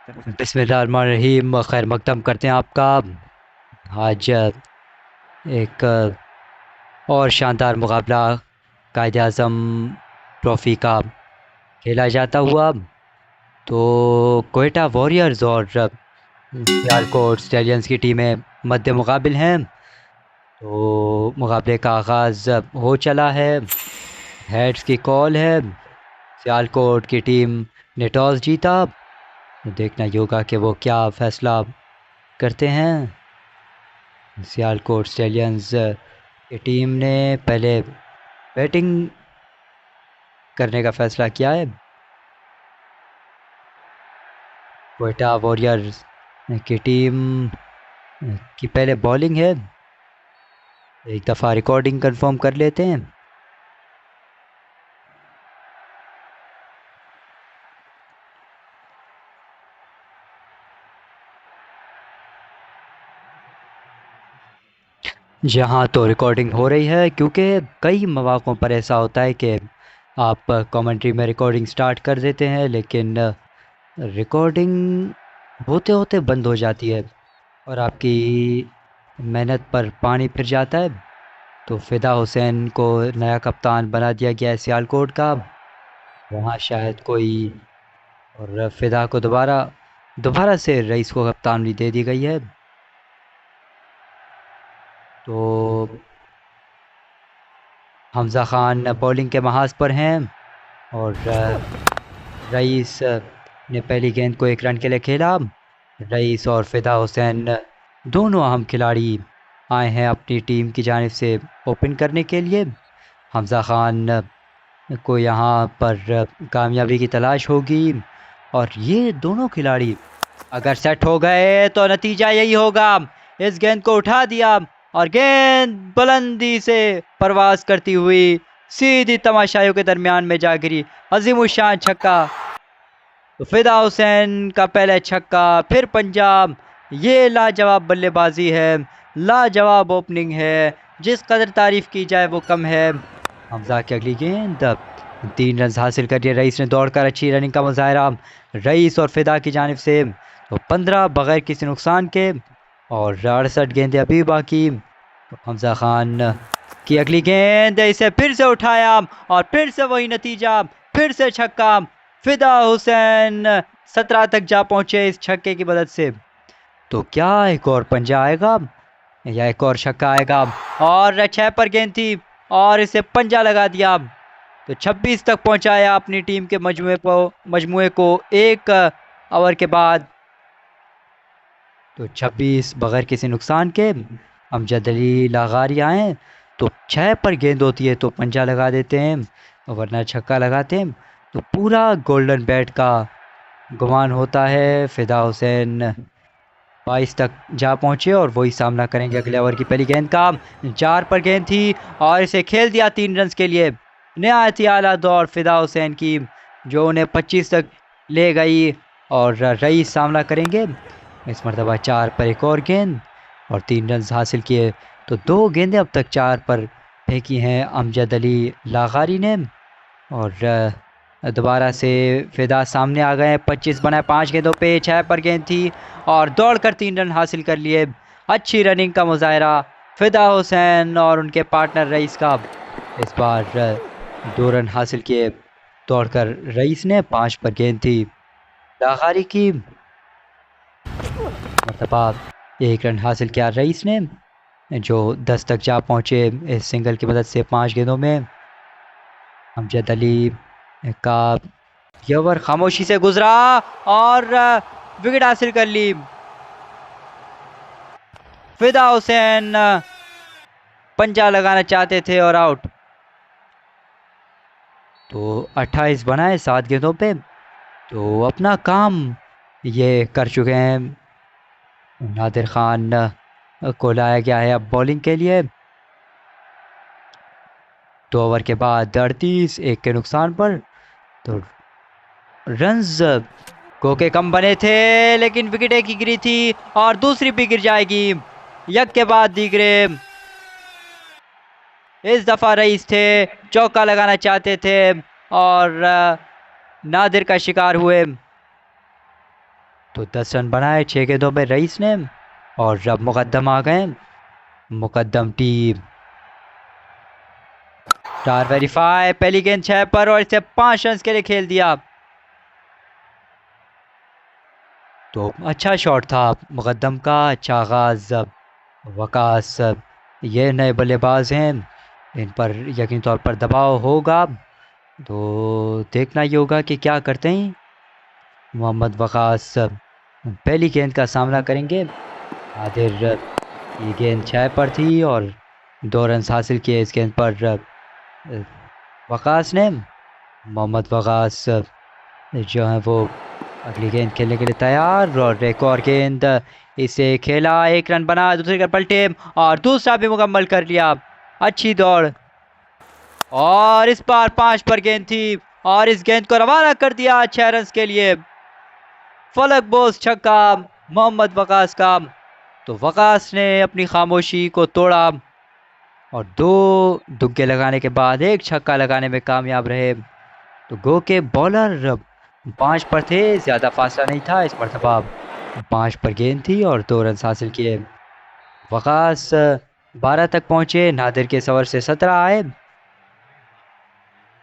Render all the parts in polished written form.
बिस्मिल्लाहिर्रहमानिर्रहीम। खैर मकदम करते हैं आपका। आज एक और शानदार मुकाबला कायद आज़म ट्रॉफ़ी का खेला जाता हुआ। तो कोयटा वॉरियर्स और सियालकोट स्टैलियंस की टीमें मद्दे मुकाबिल हैं। तो मुकाबले का आगाज़ हो चला है। हेड्स की कॉल है। सियालकोट की टीम ने टॉस जीता। तो देखना ही होगा कि वो क्या फ़ैसला करते हैं। सियालकोट स्टैलियंस की टीम ने पहले बैटिंग करने का फैसला किया है। कोयटा वॉरियर्स की टीम की पहले बॉलिंग है। एक दफ़ा रिकॉर्डिंग कंफर्म कर लेते हैं। जहाँ तो रिकॉर्डिंग हो रही है, क्योंकि कई मौक़ों पर ऐसा होता है कि आप कमेंट्री में रिकॉर्डिंग स्टार्ट कर देते हैं, लेकिन रिकॉर्डिंग होते होते बंद हो जाती है और आपकी मेहनत पर पानी फिर जाता है। तो फ़िदा हुसैन को नया कप्तान बना दिया गया है सियालकोट का। वहाँ शायद कोई और फ़िदा को दोबारा दोबारा से रईस को कप्तानी दे दी गई है। तो हमज़ा ख़ान बॉलिंग के महाज पर हैं और रईस ने पहली गेंद को एक रन के लिए खेला। रईस और फ़िदा हुसैन दोनों अहम खिलाड़ी आए हैं अपनी टीम की जानिब से ओपन करने के लिए। हमज़ा ख़ान को यहाँ पर कामयाबी की तलाश होगी और ये दोनों खिलाड़ी अगर सेट हो गए तो नतीजा यही होगा। इस गेंद को उठा दिया और गेंद बुलंदी से परवाज करती हुई सीधी तमाशाइयों के दरमियान में जा गिरी। अजीमुशान छक्का। तो फ़िदा हुसैन का पहले छक्का, फिर पंजाब। ये लाजवाब बल्लेबाजी है, लाजवाब ओपनिंग है, जिस कदर तारीफ की जाए वो कम है। हमजा की अगली गेंद 3 रन हासिल कर लिए रईस ने दौड़कर। अच्छी रनिंग का मुजाहरा रईस और फ़िदा की जानिब से। तो 15 बगैर किसी नुकसान के और 68 गेंदें अभी बाकी। तो हमजा खान की अगली गेंद, इसे फिर से उठाया और फिर से वही नतीजा, फिर से छक्का। फ़िदा हुसैन 17 तक जा पहुंचे इस छक्के की मदद से। तो क्या एक और पंजा आएगा या एक और छक्का आएगा? और 6 पर गेंद थी और इसे पंजा लगा दिया। तो 26 तक पहुंचाया अपनी टीम के मजमुए को एक ओवर के बाद। तो 26 बगैर किसी नुकसान के अमजद अली लागारी आए। तो 6 पर गेंद होती है तो पंजा लगा देते हैं, वरना छक्का लगाते हैं। तो पूरा गोल्डन बैट का गुमान होता है। फ़िदा हुसैन 22 तक जा पहुंचे और वही सामना करेंगे अगले ओवर की पहली गेंद का। 4 पर गेंद थी और इसे खेल दिया 3 रन के लिए। नहायत ही आला दौर फ़िदा हुसैन की, जो उन्हें 25 तक ले गई। और रईस सामना करेंगे इस मरतबा 4 पर एक और गेंद और 3 रन हासिल किए। तो 2 गेंदें अब तक 4 पर फेंकी हैं अमजद अली लागारी ने। और दोबारा से फ़िदा सामने आ गए। 25 बनाए 5 गेंदों पे, 6 पर गेंद थी और दौड़कर 3 रन हासिल कर लिए। अच्छी रनिंग का मुजाहरा फ़िदा हुसैन और उनके पार्टनर रईस का। इस बार 2 रन हासिल किए दौड़कर रईस ने। 5 पर गेंद थी लागारी की। मरतबा 1 रन हासिल किया रईस ने, जो 10 तक जा पहुँचे इस सिंगल की मदद से 5 गेंदों में। अमजद अली का ये ओवर खामोशी से गुजरा और विकेट हासिल कर ली। फ़िदा हुसैन पंजा लगाना चाहते थे और आउट। तो 28 बनाए 7 गेंदों पे। तो अपना काम ये कर चुके हैं। नादिर खान को लाया गया है अब बॉलिंग के लिए। 2 ओवर के बाद 38 1 के नुकसान पर। तो रन्स को के कम बने थे, लेकिन विकेट एक ही गिरी थी और दूसरी भी गिर जाएगी। यक के बाद दीगरे। इस दफ़ा रईस थे, चौका लगाना चाहते थे और नादिर का शिकार हुए। तो 10 रन बनाए 6 गेंदों में रईस ने। और अब मुकद्दम आ गए। मुकद्दम टीम स्टार वेरीफाई, पहली गेंद 6 पर और इसे 5 रन के लिए खेल दिया। तो अच्छा शॉट था मुकद्दम का, अच्छा आगाज। वकास ये नए बल्लेबाज हैं, इन पर यकीन तौर पर दबाव होगा, तो देखना ही होगा कि क्या करते हैं। मोहम्मद वकास पहली गेंद का सामना करेंगे। आदिर ये गेंद 6 पर थी और 2 रन हासिल किए इस गेंद पर वकास ने। मोहम्मद वकास जो है वो अगली गेंद खेलने के लिए तैयार, और एक और गेंद इसे खेला, 1 रन बना, दूसरी गेंद पलटे और दूसरा भी मुकम्मल कर लिया। अच्छी दौड़, और इस बार 5 पर गेंद थी और इस गेंद को रवाना कर दिया 6 रन के लिए। फलक बोस छक्का मोहम्मद वकास का। तो वकास ने अपनी खामोशी को तोड़ा और 2 दुग्गे लगाने के बाद 1 छक्का लगाने में कामयाब रहे। तो गो के बॉलर 5 पर थे, ज़्यादा फासला नहीं था इस मरतबा, 5 पर गेंद थी और 2 रन हासिल किए। वकास 12 तक पहुंचे, नादिर के सवर से 17 आए।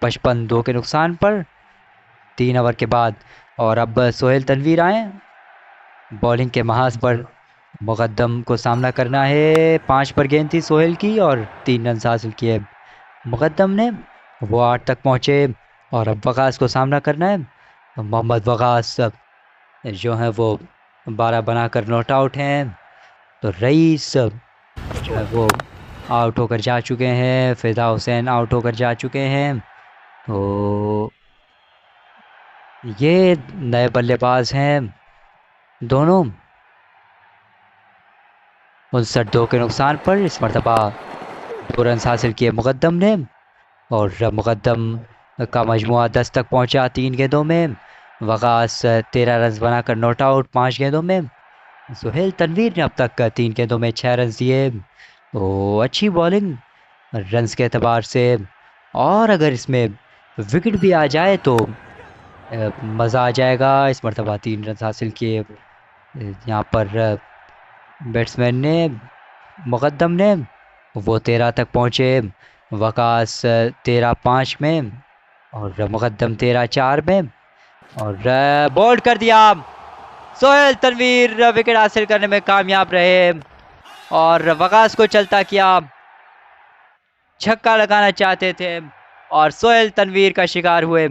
55 2 के नुकसान पर 3 ओवर के बाद। और अब सोहेल तनवीर आए बॉलिंग के महाज पर। मुकद्दम को सामना करना है, 5 पर गेंद थी सोहेल की और 3 रन हासिल किए मुकद्दम ने। वो 8 तक पहुंचे और अब वकास को सामना करना है। मोहम्मद वकास जो है वो 12 बनाकर नॉट आउट हैं। तो रईस जो है वो आउट होकर जा चुके हैं, फिदा हुसैन आउट होकर जा चुके हैं। तो ये नए बल्लेबाज हैं दोनों। 59 2 के नुकसान पर इस मरतबा 2 रन हासिल किए मुकद्दम ने, और मुकद्दम का मजमुआ 10 तक पहुंचा 3 गेंदों में। वकास 13 रन बनाकर नॉट आउट 5 गेंदों में। सोहेल तनवीर ने अब तक 3 गेंदों में 6 रन दिए। तो अच्छी बॉलिंग रन्स के एतबार से, और अगर इसमें विकेट भी आ जाए तो मज़ा आ जाएगा। इस मरतबा 3 रन हासिल किए यहाँ पर बैट्समैन ने, मुकद्दम ने। वो 13 तक पहुँचे, वकास 13-5 में और मुकद्दम 13-4 में। और बोल्ड कर दिया, सोहेल तनवीर विकेट हासिल करने में कामयाब रहे और वकास को चलता किया। छक्का लगाना चाहते थे और सोहेल तनवीर का शिकार हुए।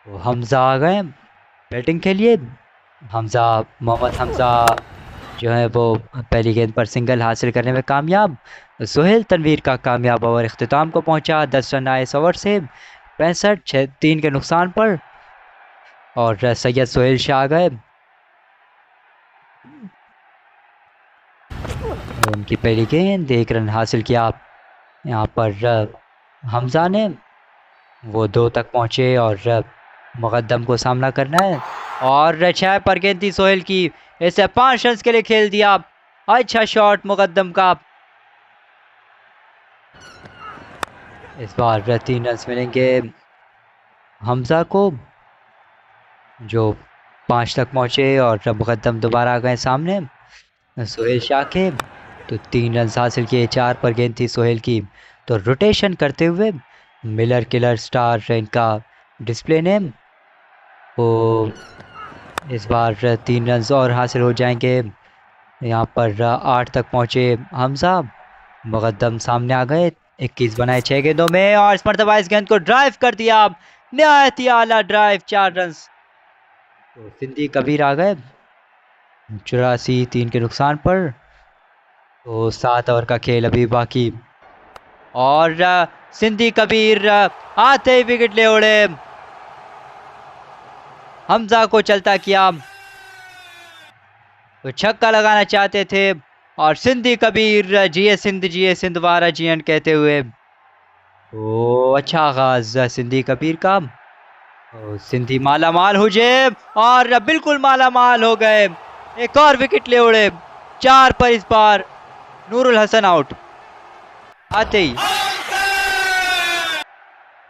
तो हमजा आ गए बैटिंग के लिए। हमजा, मोहम्मद हमजा जो है वो पहली गेंद पर सिंगल हासिल करने में कामयाब। सोहेल तनवीर का कामयाब ओवर इख्तिताम को पहुंचा, 10 रन आए इस ओवर से 65-3 के नुकसान पर। और सैयद सोहेल शाह आ गए, उनकी पहली गेंद 1 रन हासिल किया यहाँ पर हमजा ने। वो 2 तक पहुंचे और मुकद्दम को सामना करना है, और 6 पर गेंद थी सोहेल की, इसे 5 रन के लिए खेल दिया। अच्छा शॉट मुकद्दम का। इस बार 3 रन मिलेंगे हमजा को, जो 5 तक पहुंचे, और मुकद्दम दोबारा आ गए सामने सोहेल शाह के। तो 3 रन हासिल किए, 4 पर गेंद थी सोहेल की। तो रोटेशन करते हुए मिलर किलर स्टार इनका डिस्प्ले नेम। तो इस बार 3 रन और हासिल हो जाएंगे। यहाँ पर 8 तक पहुँचे हमजा, मुकद्दम सामने आ गए, 21 बनाए 6 गेंदों में, और इस मरतबा इस गेंद को ड्राइव कर दिया, निहायत ही आला ड्राइव, 4 रन। तो सिंधी कबीर आ गए 84-3 के नुकसान पर। तो 7 ओवर का खेल अभी बाकी, और सिंधी कबीर आते ही विकेट ले उड़े, हमजा को चलता किया। तो छक्का लगाना चाहते थे और सिंधी कबीर जिए सिंध वारा जियन कहते हुए। तो अच्छा आगाज सिंधी कबीर का। तो सिंधी माला माल हो जाए, और बिल्कुल माला माल हो गए, एक और विकेट ले उड़े, 4 पर इस बार नूरुल हसन आउट आते ही।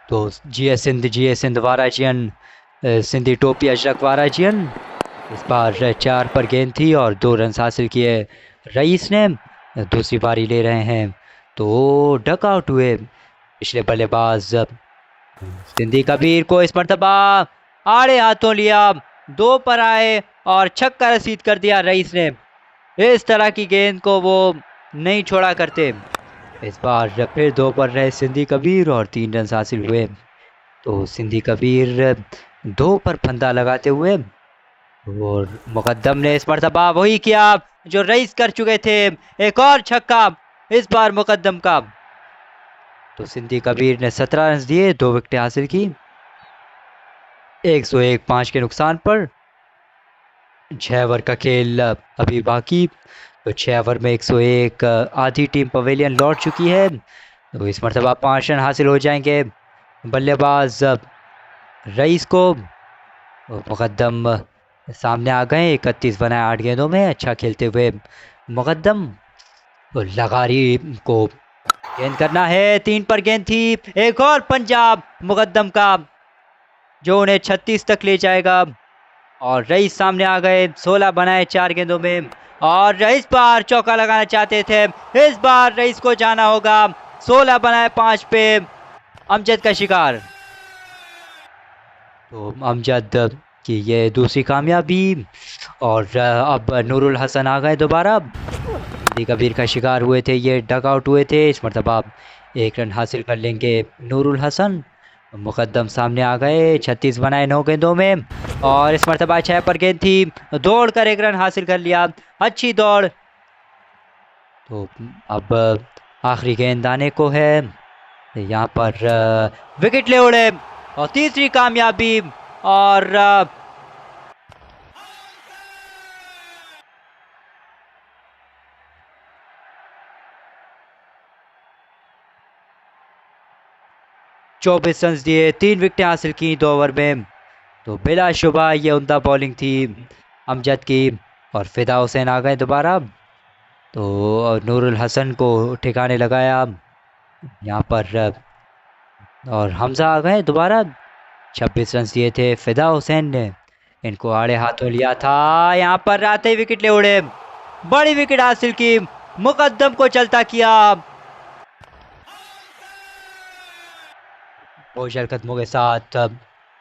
तो जिए सिंध वाराजियन, सिंधी टोपी अशरक वाराजियन इस बार 4 पर गेंद थी और 2 रन हासिल किए रईस ने। दूसरी पारी ले रहे हैं तो डक आउट हुए पिछले बल्लेबाज सिंधी कबीर को इस मर्तबा आड़े हाथों लिया, 2 पर आए और छक्का रसीद कर दिया रईस ने। इस तरह की गेंद को वो नहीं छोड़ा करते। इस बार फिर 2 पर रहे सिंधी कबीर और 3 रन हासिल हुए। तो सिंधी कबीर 2 पर फंदा लगाते हुए और मुकद्दम ने इस मर्तबा वही किया जो रईस कर चुके थे, एक और छक्का इस बार मुकद्दम का। तो सिंधी कबीर ने 17 रन दिए, 2 विकेटें हासिल की। 101 5 के नुकसान पर 6 ओवर का खेल अभी बाकी। तो 6 ओवर में 101, आधी टीम पवेलियन लौट चुकी है। तो इस मरतबा 5 रन हासिल हो जाएंगे बल्लेबाज रईस को। मुकद्दम सामने आ गए, 31 बनाए 8 गेंदों में, अच्छा खेलते हुए मुकद्दम। तो लगारी को गेंद करना है, 3 पर गेंद थी, एक और पंजाब मुकद्दम का जो उन्हें 36 तक ले जाएगा। और रईस सामने आ गए, 16 बनाए 4 गेंदों में और इस बार चौका लगाना चाहते थे। इस बार रईस को जाना होगा, 16 बनाए 5 पे अमजद का शिकार। तो अमजद की ये दूसरी कामयाबी और अब नूरुल हसन आ गए दोबारा। सिंधी कबीर का शिकार हुए थे, ये डग आउट हुए थे। इस मरतबा 1 रन हासिल कर लेंगे नूरुल हसन। मुकद्दम सामने आ गए, 36 बनाए 9 गेंदों में और इस मरतबा 6 पर गेंद थी, दौड़ कर 1 रन हासिल कर लिया, अच्छी दौड़। तो अब आखिरी गेंद आने को है, यहाँ पर विकेट ले उड़े और तीसरी कामयाबी। और चौबीस रन दिए, 3 विकेटें हासिल की 2 ओवर में। तो बिलाशुबा ये उम्दा बॉलिंग थी अमजद की और फिदा हुसैन आ गए दोबारा। तो नूरुल हसन को ठिकाने लगाया यहाँ पर और हमजा आ गए दोबारा। 26 रन दिए थे फिदा हुसैन ने, इनको आड़े हाथों लिया था, यहाँ पर आते ही विकेट ले उड़े, बड़ी विकेट हासिल की, मुकद्दम को चलता किया। बोशर कदमों के साथ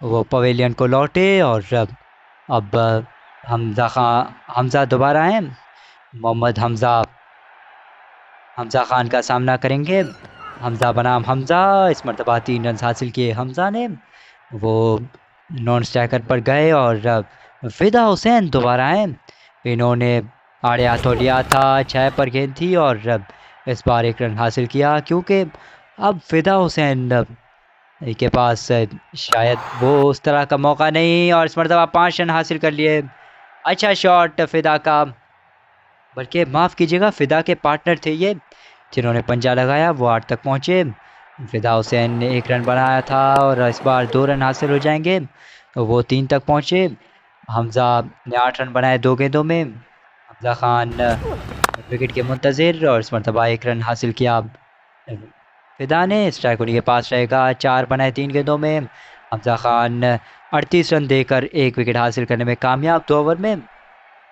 वो पवेलियन को लौटे और अब हमजा दोबारा हैं, मोहम्मद हमजा खान का सामना करेंगे। हमजा बनाम हमजा, इस मरतबा 3 रन हासिल किए हमजा ने, वो नॉन स्ट्राइकर पर गए और फिदा हुसैन दोबारा हैं, इन्होंने आड़े हाथों लिया था, 6 पर गेंद थी और इस बार 1 रन हासिल किया क्योंकि अब फिदा हुसैन के पास शायद वो उस तरह का मौका नहीं और इस मरतबा 5 रन हासिल कर लिए। अच्छा शॉट फिदा का, बल्कि माफ़ कीजिएगा फिदा के पार्टनर थे ये जिन्होंने पंजा लगाया, वो 8 तक पहुँचे। फिदा हुसैन ने 1 रन बनाया था और इस बार 2 रन हासिल हो जाएंगे, तो वो 3 तक पहुँचे। हमजा ने 8 रन बनाए 2 गेंदों में। हमजा खान विकेट के मुंतज़िर और इस मरतबा 1 रन हासिल किया फिदा ने, स्ट्राइक उन्हीं के पास रहेगा, 4 बनाए 3 गेंदों में। हमजा खान 38 रन देकर 1 विकेट हासिल करने में कामयाब 2 ओवर में,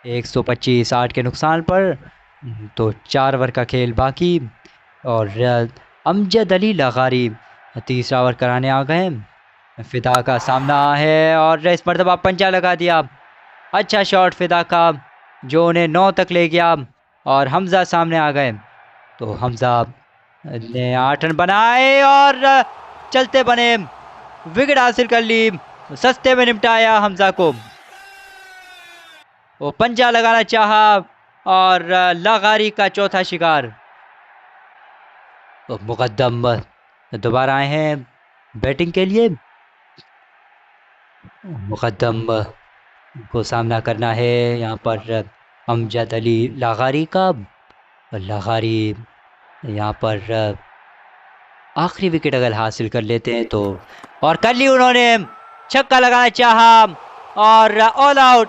125 8 के नुकसान पर। तो 4 ओवर का खेल बाकी और अमजद अली लगारी तीसरा ओवर कराने आ गए। फिदा का सामना है और इस मरतबा पंजा लगा दिया, अच्छा शॉट फिदा का जो उन्हें 9 तक ले गया और हमजा सामने आ गए। तो हमजा ने 8 रन बनाए और चलते बने, विकेट हासिल कर ली, सस्ते में निपटाया हमजा को। वो पंजा लगाना चाहा और लगारी का चौथा शिकार। तो मुकद्दम दोबारा आए हैं बैटिंग के लिए, मुकद्दम को सामना करना है यहाँ पर अमजद अली लगारी का। लगारी यहाँ पर आखिरी विकेट अगर हासिल कर लेते हैं तो, और कर ली उन्होंने, छक्का लगाना चाहा और ऑल आउट।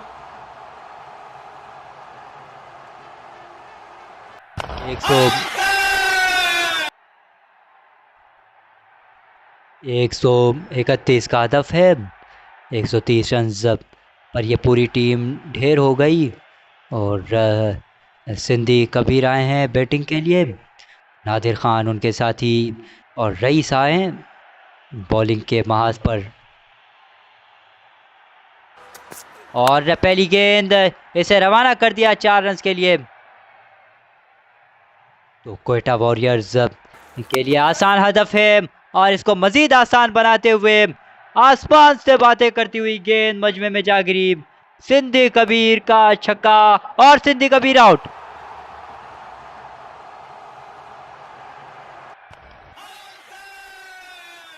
131 का हदफ है, 130 रन पर ये पूरी टीम ढेर हो गई और सिंधी कबीर आए हैं बैटिंग के लिए। नादिर खान उनके साथी और रईस आए हैं बॉलिंग के महाज पर। और पहली गेंद, इसे रवाना कर दिया 4 रन के लिए। तो कोयटा वॉरियर्स के लिए आसान हदफ है और इसको मजीद आसान बनाते हुए आसमान से बातें करती हुई गेंद मजमे में जा गिरी। सिंधी कबीर का छक्का और सिंधी कबीर आउट।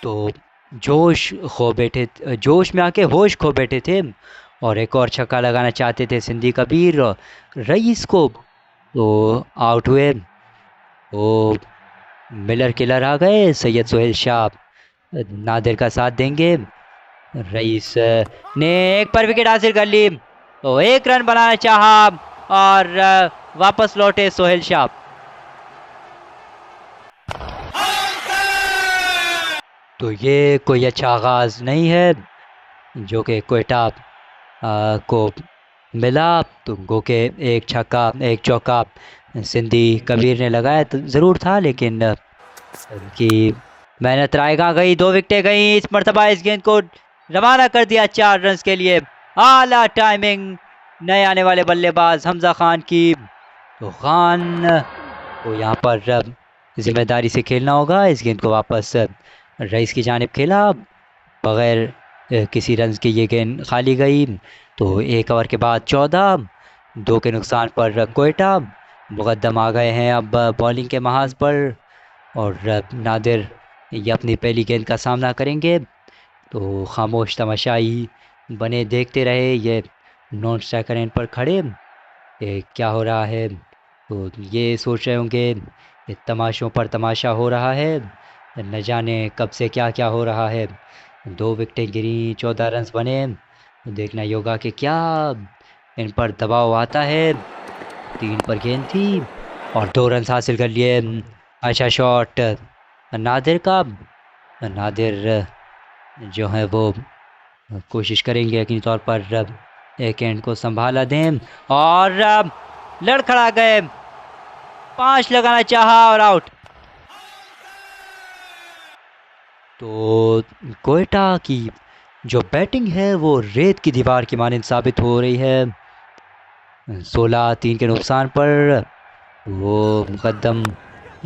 तो जोश में आके होश खो बैठे थे और एक और छक्का लगाना चाहते थे सिंधी कबीर रईस को, तो आउट हुए। वो मिलर किलर आ गए, सैयद सोहेल शाह नादिर का साथ देंगे। रईस ने एक पर विकेट हासिल कर ली, तो 1 रन बनाना चाहा और वापस लौटे सोहेल शाह। तो ये कोई अच्छा आगाज नहीं है जो कि कोयटा को मिला। तो गो के एक छक्का एक चौका सिंधी कबीर ने लगाया तो ज़रूर था, लेकिन उनकी मेहनत रायगा गई। 2 विकेटें गई। इस मरतबा इस गेंद को रवाना कर दिया 4 रन के लिए। आला टाइमिंग नए आने वाले बल्लेबाज हमजा खान की। तो खान को यहाँ पर जिम्मेदारी से खेलना होगा। इस गेंद को वापस रईस की जानिब खेला, बगैर किसी रन की ये गेंद खाली गई। तो 1 ओवर के बाद 14, 2 के नुकसान पर कोयटा मुकद्दम आ गए हैं अब बॉलिंग के महाज पर। और नादिर ये अपनी पहली गेंद का सामना करेंगे। तो खामोश तमाशाई बने देखते रहे ये नॉन स्ट्राइकर एंड पर खड़े, क्या हो रहा है। तो ये सोच रहे होंगे ये तमाशों पर तमाशा हो रहा है, न जाने कब से क्या क्या हो रहा है। 2 विकेटें गिरी, 14 रन बने। देखना योगा कि क्या इन पर दबाव आता है। 3 पर गेंद थी और 2 रन हासिल कर लिए। अच्छा शॉट नादिर का। नादिर जो है वो कोशिश करेंगे यकीनी तौर पर एक एंड को संभाला दें और लड़खड़ा गए। 5 लगाना चाहा और आउट। तो कोयटा की जो बैटिंग है वो रेत की दीवार की मानंद साबित हो रही है। 16-3 के नुकसान पर वो मुकद्दम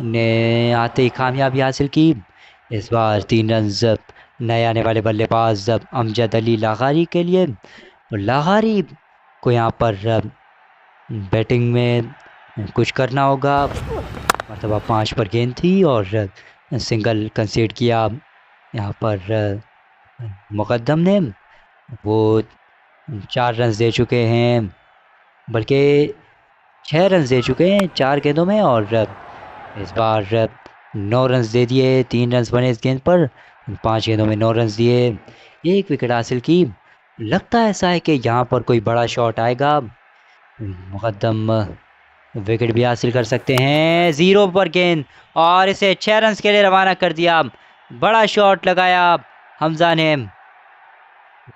ने आते ही कामयाबी हासिल की। इस बार 3 रन नए आने वाले बल्लेबाज अमजद अली लागारी के लिए। और लागारी को यहाँ पर बैटिंग में कुछ करना होगा। मतलब 5 पर गेंद थी और सिंगल कंसीड किया यहाँ पर मुकद्दम ने। वो 4 रन दे चुके हैं, बल्कि 6 रन दे चुके हैं 4 गेंदों में, और इस बार 9 रन दे दिए। 3 रन बने इस गेंद पर, 5 गेंदों में 9 रन दिए, 1 विकेट हासिल की। लगता ऐसा है कि यहाँ पर कोई बड़ा शॉट आएगा, मुकद्दम विकेट भी हासिल कर सकते हैं। 0 पर गेंद और इसे 6 रन के लिए रवाना कर दिया। बड़ा शॉट लगाया हमजा ने।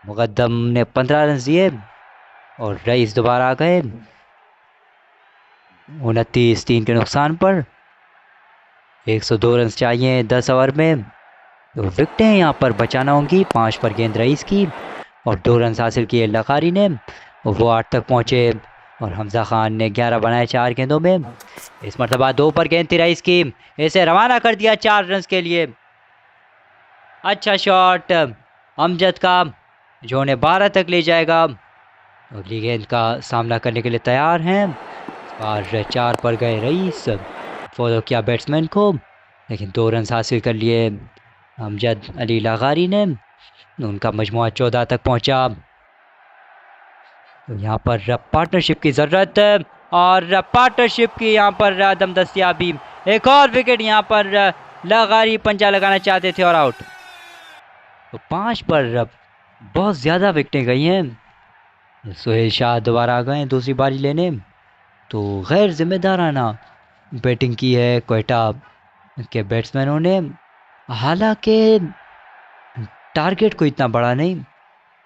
मुकद्दम ने 15 रन दिए और रईस दोबारा आ गए 29-3 के नुकसान पर। 102 रन चाहिए 10 ओवर में। तो विकेटें यहाँ पर बचाना होंगी। 5 पर गेंद रईस की और 2 रन हासिल किए लखारी ने। वो 8 तक पहुँचे और हमजा खान ने 11 बनाए 4 गेंदों में। इस मरतबा 2 पर गेंद थी रईस की, इसे रवाना कर दिया 4 रन के लिए। अच्छा शॉट अमजद का जो उन्हें 12 तक ले जाएगा। अगली गेंद का सामना करने के लिए तैयार हैं और 4 पर गए रईस, फॉलो किया बैट्समैन को, लेकिन 2 रन हासिल कर लिए अमजद अली लागारी ने। उनका मजमुआ 14 तक पहुंचा। तो यहाँ पर पार्टनरशिप की ज़रूरत और पार्टनरशिप की यहाँ पर दम दस्तियाबी। एक और विकेट यहाँ पर लागारी पंजा लगाना चाहते थे और आउट। तो 5 पर बहुत ज़्यादा विकेटें गई हैं। सोहेल शाह दोबारा आ गए दूसरी बारी लेने। तो गैर जिम्मेदाराना बैटिंग की है कोयटा के बैट्समैनों ने। हालांकि टारगेट को इतना बड़ा नहीं,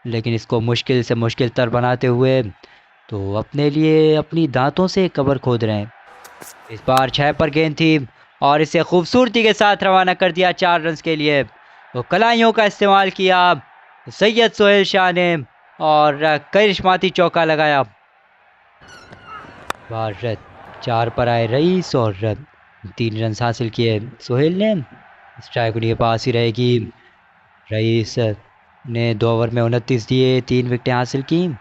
लेकिन इसको मुश्किल से मुश्किल तर बनाते हुए तो अपने लिए अपनी दांतों से कबर खोद रहे हैं। इस बार 6 पर गेंद थी और इसे खूबसूरती के साथ रवाना कर दिया 4 रन के लिए। तो कलाइयों का इस्तेमाल किया सैयद सोहेल शाह ने और करिश्माती चौका लगाया। बार 4 पर आए रईस और 3 रन हासिल किए सोहेल ने। स्ट्राइक उनके पास ही रहेगी। रईस ने 2 ओवर में 29 दिए, 3 विकेटें हासिल की।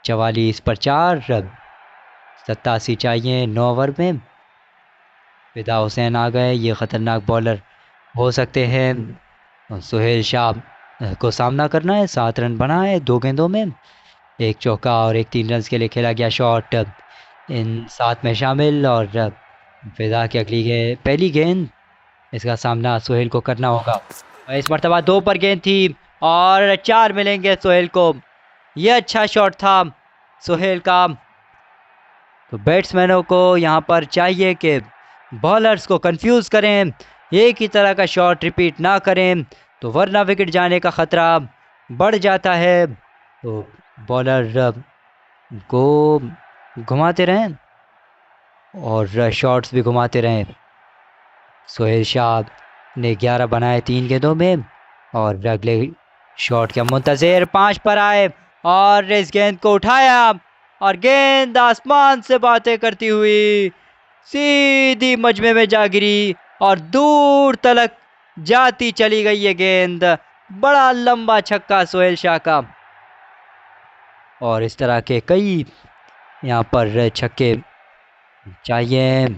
44 पर 4 रन, 87 चाहिए 9 ओवर में। फिदा हुसैन आ गए, ये ख़तरनाक बॉलर हो सकते हैं। सोहेल शाह को सामना करना है। 7 रन बना है 2 गेंदों में, 1 चौका और 1 3 रन के लिए खेला गया शॉट इन 7 में शामिल। और फिदा की पहली गेंद, इसका सामना सोहेल को करना होगा। इस मरतबा 2 पर गेंद थी और 4 मिलेंगे सोहेल को। यह अच्छा शॉट था सोहेल का। तो बैट्समैनों को यहाँ पर चाहिए कि बॉलर्स को कंफ्यूज करें, एक ही तरह का शॉट रिपीट ना करें, तो वरना विकेट जाने का ख़तरा बढ़ जाता है। तो बॉलर को घुमाते रहें और शॉट्स भी घुमाते रहें। सोहेल शाह ने 11 बनाए 3 गेंदों में और अगले शॉट के मुंतज़िर 5 पर आए और इस गेंद को उठाया और गेंद आसमान से बातें करती हुई सीधी मजमे में जा गिरी और दूर तलक जाती चली गई ये गेंद। बड़ा लंबा छक्का सोहेल शाह का। और इस तरह के कई यहाँ पर छक्के चाहिए।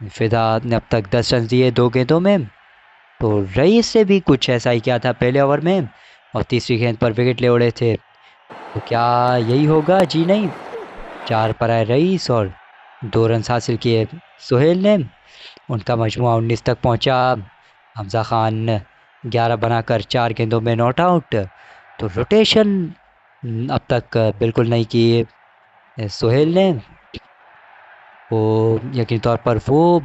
फिदा ने अब तक 10 रन दिए 2 गेंदों में। तो रईस से भी कुछ ऐसा ही किया था पहले ओवर में और तीसरी गेंद पर विकेट ले उड़े थे। तो क्या यही होगा? जी नहीं। 4 पर आए रईस और 2 रन हासिल किए सोहेल ने। उनका मजमुआ 19 तक पहुंचा। हमजा खान 11 बनाकर 4 गेंदों में नॉट आउट। तो रोटेशन अब तक बिल्कुल नहीं की सोहेल ने। वो यकीनी तौर पर वो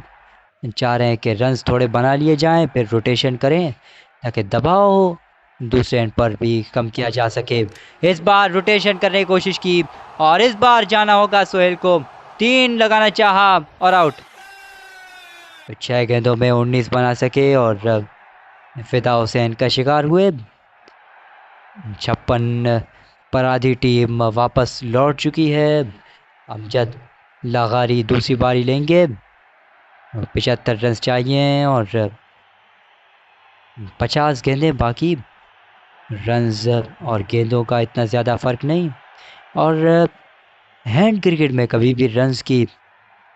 चाह रहे हैं कि रन्स थोड़े बना लिए जाएं, फिर रोटेशन करें ताकि दबाव दूसरे एंड पर भी कम किया जा सके। इस बार रोटेशन करने की कोशिश की और इस बार जाना होगा सोहेल को। 3 लगाना चाहा और आउट। 6 गेंदों में 19 बना सके और फिदा हुसैन का शिकार हुए। 56 पर आधी टीम वापस लौट चुकी है। अमजद लागारी दूसरी बारी लेंगे। 75 रन चाहिए और 50 गेंदें बाकी। रन्स और गेंदों का इतना ज़्यादा फ़र्क नहीं। और हैंड क्रिकेट में कभी भी रन्स की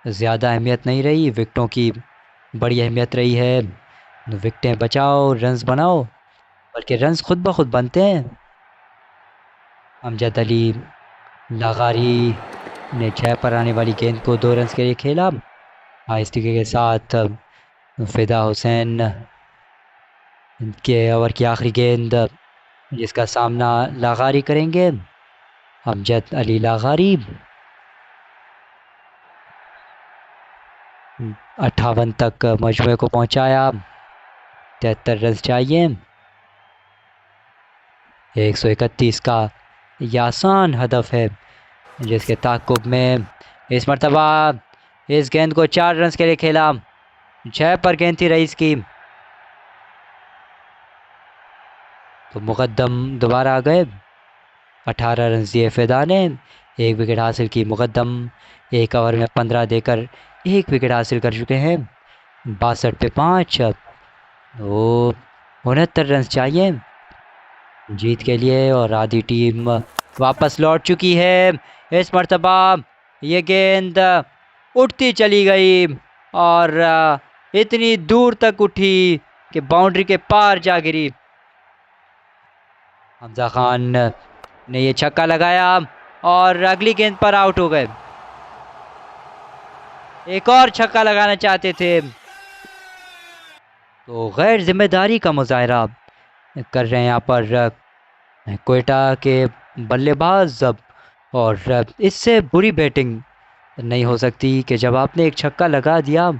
ज़्यादा अहमियत नहीं रही, विकेटों की बड़ी अहमियत रही है। विकेटें बचाओ, रन्स बनाओ, बल्कि रन्स खुद ब खुद बनते हैं। अमजद अली लागारी ने 6 पर आने वाली गेंद को 2 रन के लिए खेला। आहिस्ते के साथ फिदा हुसैन के ओवर की आखिरी गेंद, जिसका सामना लागारी करेंगे। अमजद अली लागारी 58 तक मजमुए को पहुंचाया। 73 रन चाहिए। 131 का ये आसान हदफ है जिसके ताक़ुब में इस मरतबा इस गेंद को 4 रन के लिए खेला। 6 पर गेंद थी रईस की। तो मुकद्दम दोबारा आ गए। 18 रन दिए फिदा ने, 1 विकेट हासिल की मुकद्दम। 1 ओवर में 15 देकर 1 विकेट हासिल कर चुके हैं। 62 पे 5, तो 69 रन चाहिए जीत के लिए और आधी टीम वापस लौट चुकी है। इस मरतबा ये गेंद उठती चली गई और इतनी दूर तक उठी कि बाउंड्री के पार जा गिरी। हमजा खान ने ये छक्का लगाया और अगली गेंद पर आउट हो गए। एक और छक्का लगाना चाहते थे। तो गैर जिम्मेदारी का मुजाहरा कर रहे हैं यहाँ पर क्वेटा के बल्लेबाज। और इससे बुरी बैटिंग नहीं हो सकती कि जब आपने एक छक्का लगा दिया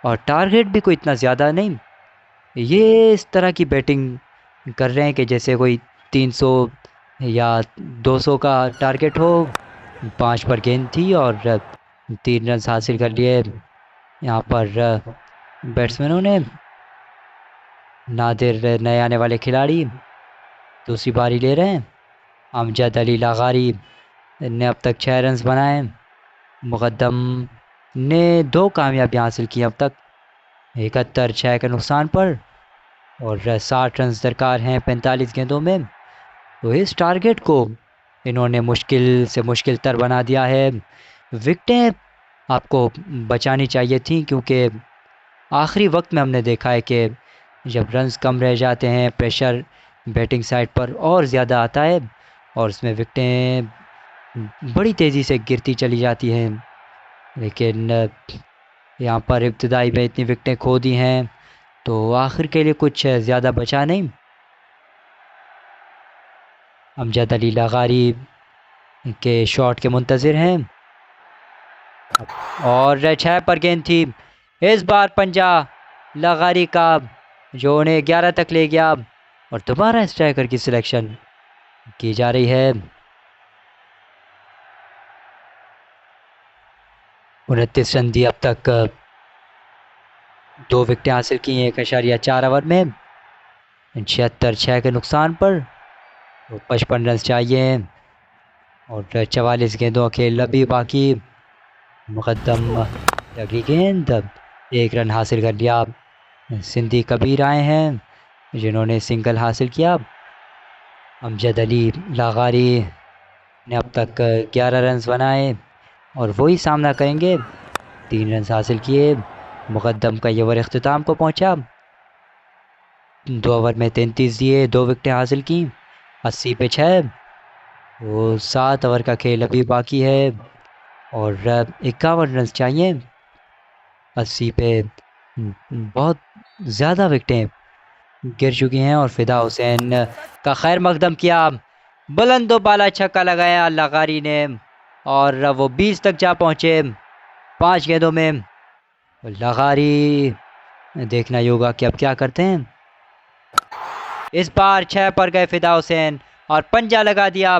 और टारगेट भी कोई इतना ज़्यादा नहीं, ये इस तरह की बैटिंग कर रहे हैं कि जैसे कोई 300 या 200 का टारगेट हो। 5 पर गेंद थी और 3 रन हासिल कर लिए यहाँ पर बैट्समैनों ने। नादिर नए आने वाले खिलाड़ी दूसरी बारी ले रहे हैं। अमजद अली लागारी ने अब तक 6 रन बनाए। मुक़द्दम ने 2 कामयाबियाँ हासिल की अब तक, 71 6 के नुकसान पर, और 60 रन दरकार हैं 45 गेंदों में। तो इस टारगेट को इन्होंने मुश्किल से मुश्किल तर बना दिया है। विकटें आपको बचानी चाहिए थी, क्योंकि आखिरी वक्त में हमने देखा है कि जब रन्स कम रह जाते हैं प्रेशर बैटिंग साइड पर और ज़्यादा आता है और उसमें विकटें बड़ी तेज़ी से गिरती चली जाती हैं। लेकिन यहाँ पर इब्तिदाई में इतनी विकटें खो दी हैं तो आखिर के लिए कुछ ज़्यादा बचा नहीं। अमजद अली लागारी के शॉट के मुंतज़िर हैं और 6 पर गेंद थी। इस बार पंजा लागारी का जो उन्हें 11 तक ले गया और दोबारा स्ट्राइकर की सिलेक्शन की जा रही है। 29 रन दिए अब तक, 2 विकेटें हासिल की हैं 1.4 ओवर में, 76 6 के नुकसान पर। 55 रन चाहिए और 44 गेंदों का खेल अभी बाकी। मुक़द्दम लगी गेंद, 1 रन हासिल कर लिया। सिंधी कबीर आए हैं जिन्होंने सिंगल हासिल किया। अमजद अली लागारी ने अब तक 11 रन बनाए और वही सामना करेंगे। 3 रन हासिल किए। मुक़द्दम का ये ओवर अख्तिताम को पहुंचा। 2 ओवर में 33 दिए, 2 विकेटें हासिल की, 80 पे 6। वो 7 ओवर का खेल अभी बाकी है और 51 रन चाहिए। 80 पे बहुत ज़्यादा विकेटें गिर चुकी हैं और फिदा हुसैन का खैर मकदम किया। बुलंदो बाला छक्का लगाया लागारी ने और वो 20 तक जा पहुँचे 5 गेंदों में। लागारी देखना ही होगा कि अब क्या करते हैं। इस बार 6 पर गए फिदा हुसैन और पंजा लगा दिया।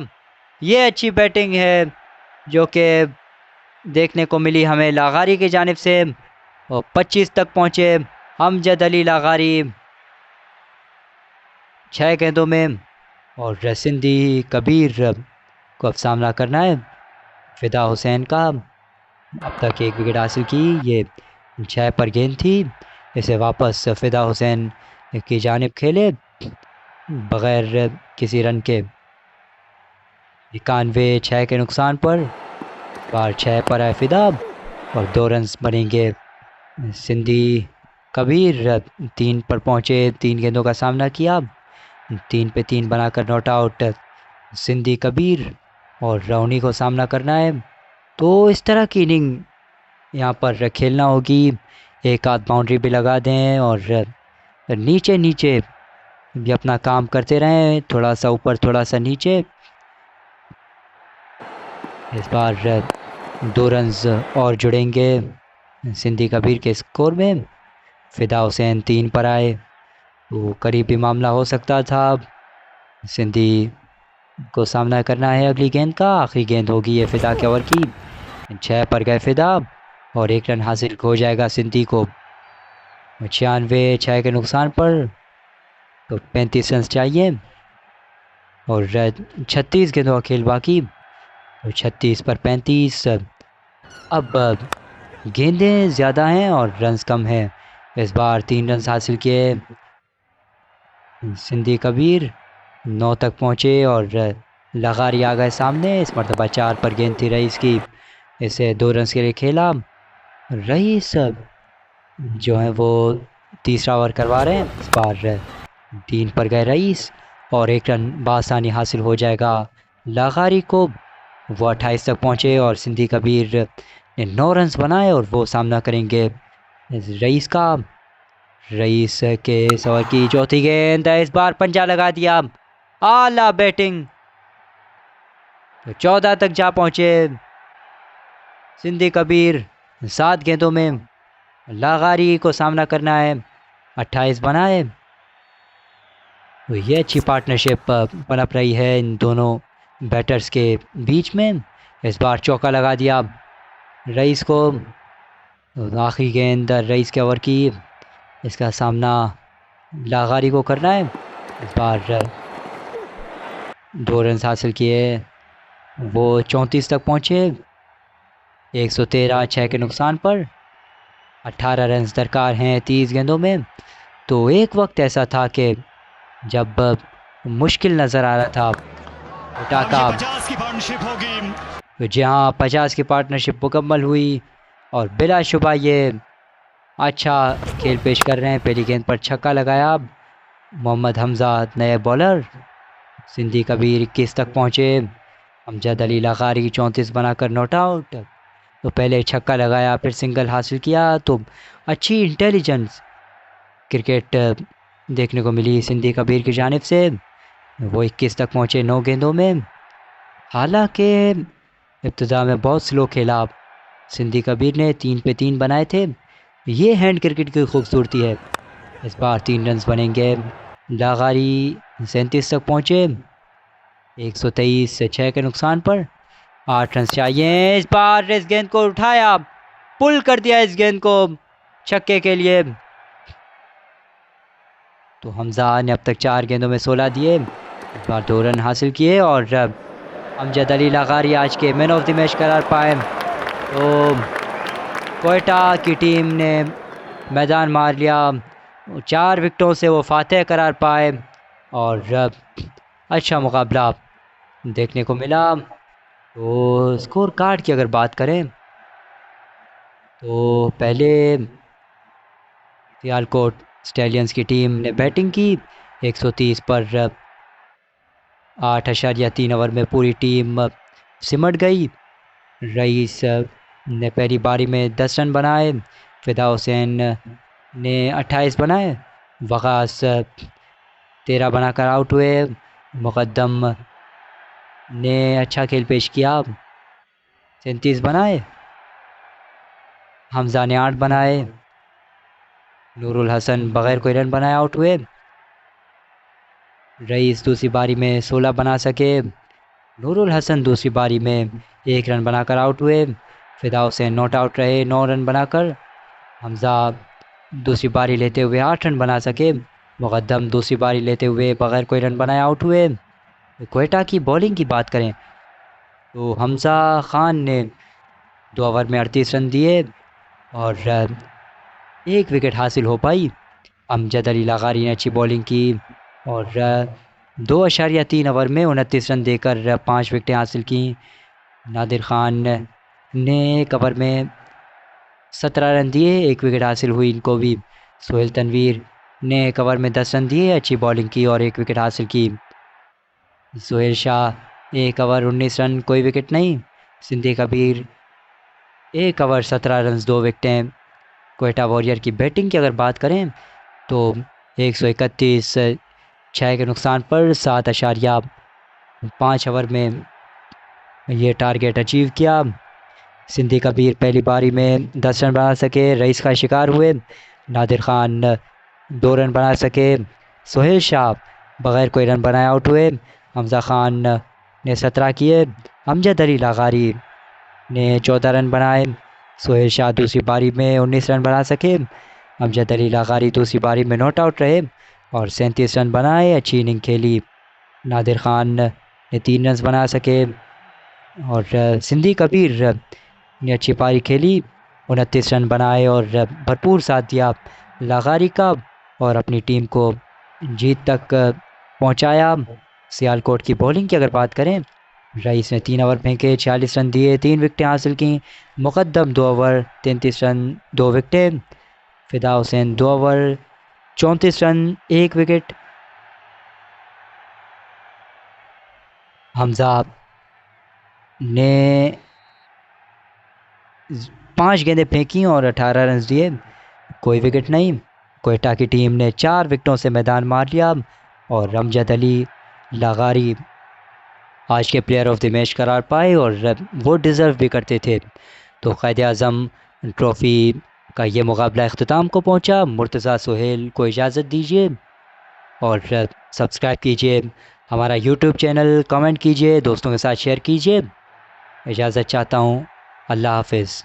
ये अच्छी बैटिंग है जो कि देखने को मिली हमें लागारी की जानिब से और 25 तक पहुँचे अमजद अली लागारी 6 गेंदों में। और सिंधी कबीर को अब सामना करना है फिदा हुसैन का। अब तक 1 विकेट हासिल की, ये 6 पर गेंद थी। इसे वापस फिदा हुसैन की जानिब खेले बग़ैर किसी रन के। 91 6 के नुकसान पर, बार 6 पर है फिदा और 2 रन बनेंगे। सिंधी कबीर 3 पर पहुँचे, 3 गेंदों का सामना किया, 3 पे 3 बनाकर नॉट आउट सिंधी कबीर और रौनी को सामना करना है। तो इस तरह की इनिंग यहाँ पर खेलना होगी। एक आध बाउंड्री भी लगा दें और नीचे नीचे भी अपना काम करते रहें, थोड़ा सा ऊपर थोड़ा सा नीचे। इस बार 2 रन्स और जुड़ेंगे सिंधी कबीर के स्कोर में। फिदा हुसैन 3 पर आए तो करीबी मामला हो सकता था। सिंधी को सामना करना है अगली गेंद का। आखिरी गेंद होगी ये फिदा के ओवर की। 6 पर गए फिदा और 1 रन हासिल हो जाएगा सिंधी को। 96 6 के नुकसान पर, तो 35 रन चाहिए और 36 गेंदों का खेल बाकी। तो 36 पर 35। अब गेंदें ज़्यादा हैं और रन्स कम हैं। इस बार 3 रन हासिल किए सिंधी कबीर, 9 तक पहुँचे और लगारी आ गए सामने। इस मरतबा 4 पर गेंद थी रईस की, इसे 2 रन के लिए खेला। रईस जो है वो तीसरा ओवर करवा रहे हैं। इस बार 3 पर गए रईस और 1 रन बासानी हासिल हो जाएगा लागारी को। वो 28 तक पहुँचे और सिंधी कबीर ने 9 रन बनाए और वो सामना करेंगे रईस का। रईस के इस ओवर की चौथी गेंद, इस बार पंजा लगा दिया। आला बैटिंग, तो 14 तक जा पहुँचे सिंधी कबीर 7 गेंदों में। लागारी को सामना करना है, 28 बनाए। तो ये अच्छी पार्टनरशिप पनप रही है इन दोनों बैटर्स के बीच में। इस बार चौका लगा दिया रईस को। तो आखिरी गेंद रईस के ओवर की, इसका सामना लागारी को करना है। इस बार 2 रन हासिल किए, वो 34 तक पहुँचे 113 6 के नुकसान पर। 18 रन दरकार हैं 30 गेंदों में। तो एक वक्त ऐसा था कि जब मुश्किल नज़र आ रहा था कोटा 50 की पार्टनरशिप होगी, जहाँ 50 की पार्टनरशिप मुकम्मल हुई और बिलाशुबा ये अच्छा खेल पेश कर रहे हैं। पहली गेंद पर छक्का लगाया मोहम्मद हमजा नए बॉलर। सिंधी कबीर 21 तक पहुँचे, अमजद अली लागारी 34 बनाकर नॉट आउट। तो पहले छक्का लगाया फिर सिंगल हासिल किया। तो अच्छी इंटेलिजेंस क्रिकेट देखने को मिली सिंधी कबीर की जानिब से। वो 21 तक पहुँचे 9 गेंदों में। हालांकि इब्तिदा में बहुत स्लो खेला सिंधी कबीर ने, 3 पे 3 बनाए थे। ये हैंड क्रिकेट की खूबसूरती है। इस बार 3 रन बनेंगे। लागारी 37 तक पहुँचे 123 से 6 के नुकसान पर। 8 रन चाहिए। इस बार इस गेंद को उठाया, पुल कर दिया इस गेंद को छक्के के लिए। तो हमजा ने अब तक 4 गेंदों में 16 दिए, इस बार 2 रन हासिल किए और अमजद अली लागारी आज के मैन ऑफ द मैच करार पाए। तो कोयटा की टीम ने मैदान मार लिया, 4 विकेटों से वो फातेह करार पाए और अच्छा मुकाबला देखने को मिला। तो स्कोर कार्ड की अगर बात करें तो पहले सियालकोट स्टैलियंस की टीम ने बैटिंग की 130 पर 8.3 ओवर में पूरी टीम सिमट गई। रईस ने पहली पारी में 10 रन बनाए, फिदा हुसैन ने 28 बनाए, वकास 13 बनाकर आउट हुए, मुकद्दम ने अच्छा खेल पेश किया 37 बनाए, हमजा ने 8 बनाए, नूरुल हसन बगैर कोई रन बनाए आउट हुए। रईस दूसरी पारी में 16 बना सके, नूरुल हसन दूसरी पारी में 1 रन बनाकर आउट हुए, फिदा हुसैन नॉट आउट रहे 9 रन बनाकर, हमजा दूसरी पारी लेते हुए 8 रन बना सके, मुकद्दम दूसरी पारी लेते हुए बगैर कोई रन बनाए आउट हुए। कोयटा की बॉलिंग की बात करें तो हमजा खान ने 2 ओवर में 38 रन दिए और 1 विकेट हासिल हो पाई। अमजद अली लागारी ने अच्छी बॉलिंग की और 2.3 ओवर में 29 रन देकर 5 विकेटें हासिल की। नादिर खान ने 1 ओवर में 17 रन दिए, 1 विकेट हासिल हुई इनको भी। सोहेल तनवीर ने 1 ओवर में 10 रन दिए, अच्छी बॉलिंग की और 1 विकेट हासिल की। सोहेल शाह 1 ओवर 19 रन, कोई विकेट नहीं। सिंधी कबीर 1 ओवर 17 रन 2 विकेटें। कोयटा वॉरियर की बैटिंग की अगर बात करें तो 131 6 के नुकसान पर 7.5 ओवर में ये टारगेट अचीव किया। सिंधी कबीर पहली पारी में 10 रन बना सके, रईस का शिकार हुए, नादिर खान 2 रन बना सके, सोहेल शाह बगैर कोई रन बनाए आउट हुए, हमजा खान ने 17 किए, अमजद अली लागारी ने 14 रन बनाए, सोहेल शाह दूसरी पारी में 19 रन बना सके, अमजद अली लागारी दूसरी पारी में नॉट आउट रहे और 37 रन बनाए, अच्छी इनिंग खेली। नादिर खान ने 3 रन बना सके और सिंधी कबीर ने अच्छी पारी खेली, 29 रन बनाए और भरपूर साथ दिया लागारी का और अपनी टीम को जीत तक पहुंचाया। सियालकोट की बॉलिंग की अगर बात करें, रईस ने 3 ओवर फेंके, 46 रन दिए, 3 विकेटें हासिल की, मुकद्दम 2 ओवर 33 रन 2 विकेटें, फिदा Hussain 2 over 34 run 1 wicket, Hamza ने 5 गेंदें फेंकी और 18 रन दिए, कोई विकेट नहीं। कोयटा की टीम ने 4 विकेटों से मैदान मार लिया और अमजद अली लागारी आज के प्लेयर ऑफ द मैच करार पाए और वो डिज़र्व भी करते थे। तो क़ायद आज़म ट्रॉफ़ी का ये मुकाबला अख्ताम को पहुंचा। मुर्तज़ा सोहेल को इजाज़त दीजिए और सब्सक्राइब कीजिए हमारा यूट्यूब चैनल, कमेंट कीजिए, दोस्तों के साथ शेयर कीजिए। इजाज़त चाहता हूँ। अल्लाह हाफिज़।